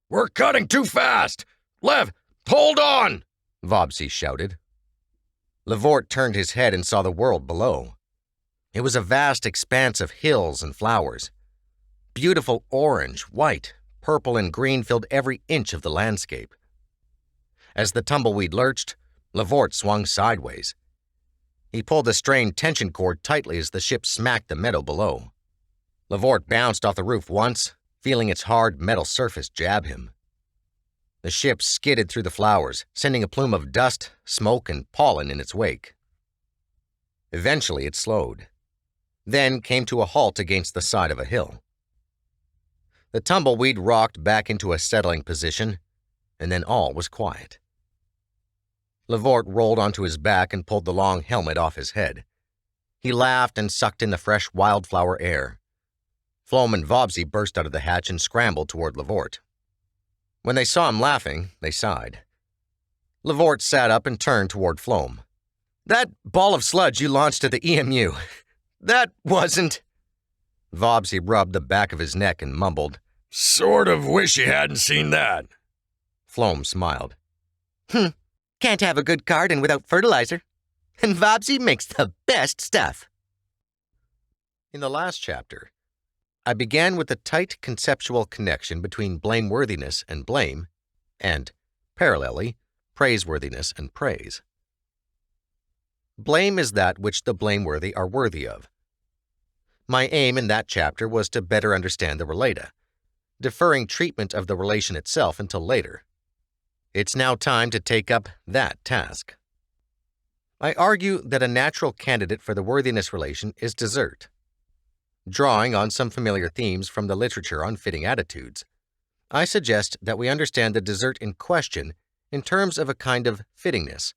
We're cutting too fast! Lev, hold on! Vobsy shouted. Levort turned his head and saw the world below. It was a vast expanse of hills and flowers. Beautiful orange, white, purple, and green filled every inch of the landscape. As the tumbleweed lurched, Levort swung sideways. He pulled the strained tension cord tightly as the ship smacked the meadow below. Levort bounced off the roof once, feeling its hard metal surface jab him. The ship skidded through the flowers, sending a plume of dust, smoke, and pollen in its wake. Eventually it slowed, then came to a halt against the side of a hill. The tumbleweed rocked back into a settling position, and then all was quiet. Levort rolled onto his back and pulled the long helmet off his head. He laughed and sucked in the fresh wildflower air. Flom and Vobsy burst out of the hatch and scrambled toward Levort. When they saw him laughing, they sighed. Levort sat up and turned toward Flom. "That ball of sludge you launched at the EMU, that wasn't—" Vobsy rubbed the back of his neck and mumbled, "Sort of wish you hadn't seen that." Flom smiled. Can't have a good garden without fertilizer. And Vobsy makes the best stuff." In the last chapter, I began with the tight conceptual connection between blameworthiness and blame, and, parallelly, praiseworthiness and praise. Blame is that which the blameworthy are worthy of. My aim in that chapter was to better understand the relata, deferring treatment of the relation itself until later. It's now time to take up that task. I argue that a natural candidate for the worthiness relation is desert. Drawing on some familiar themes from the literature on fitting attitudes, I suggest that we understand the desert in question in terms of a kind of fittingness,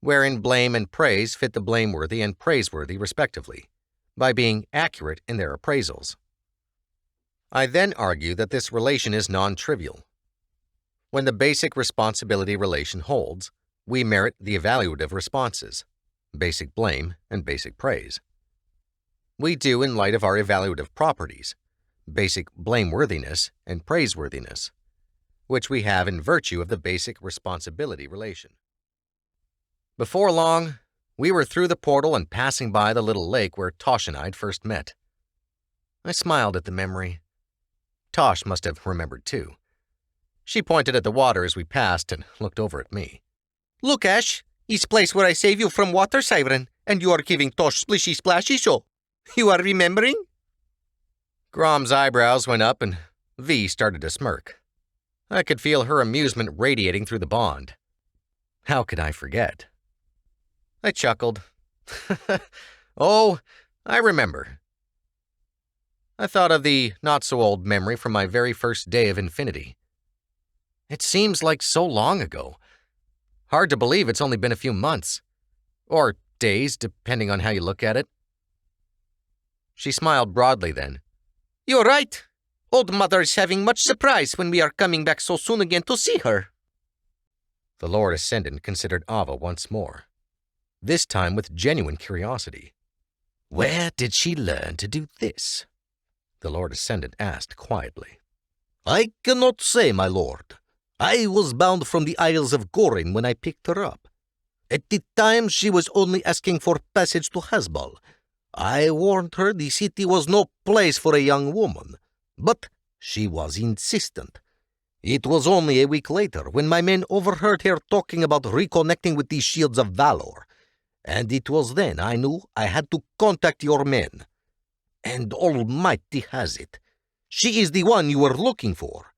wherein blame and praise fit the blameworthy and praiseworthy respectively, by being accurate in their appraisals. I then argue that this relation is non-trivial. When the basic responsibility relation holds, we merit the evaluative responses, basic blame and basic praise. We do in light of our evaluative properties, basic blameworthiness and praiseworthiness, which we have in virtue of the basic responsibility relation. Before long, we were through the portal and passing by the little lake where Tosh and I'd first met. I smiled at the memory. Tosh must have remembered too. She pointed at the water as we passed and looked over at me. "Look, Ash, it's place where I save you from water siren, and you are giving Tosh splishy splashy show. You are remembering?" Grom's eyebrows went up and V started to smirk. I could feel her amusement radiating through the bond. How could I forget? I chuckled. Oh, I remember. I thought of the not-so-old memory from my very first day of Infinity. It seems like so long ago. Hard to believe it's only been a few months. Or days, depending on how you look at it. She smiled broadly then. "You're right. Old Mother is having much surprise when we are coming back so soon again to see her." The Lord Ascendant considered Ava once more, this time with genuine curiosity. "Where did she learn to do this?" the Lord Ascendant asked quietly. "I cannot say, my lord. I was bound from the Isles of Gorin when I picked her up. At the time, she was only asking for passage to Hasbal. I warned her the city was no place for a young woman, but she was insistent. It was only a week later when my men overheard her talking about reconnecting with the Shields of Valor, and it was then I knew I had to contact your men. And Almighty has it, she is the one you were looking for.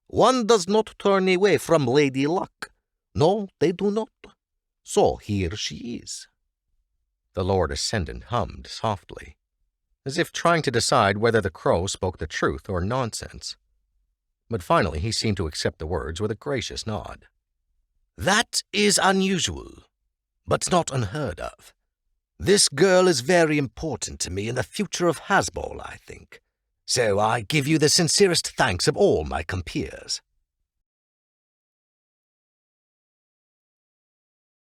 One does not turn away from Lady Luck. No, they do not. So here she is." The Lord Ascendant hummed softly, as if trying to decide whether the crow spoke the truth or nonsense. But finally he seemed to accept the words with a gracious nod. "That is unusual, but not unheard of. This girl is very important to me in the future of Hasbal, I think. So I give you the sincerest thanks of all my compeers."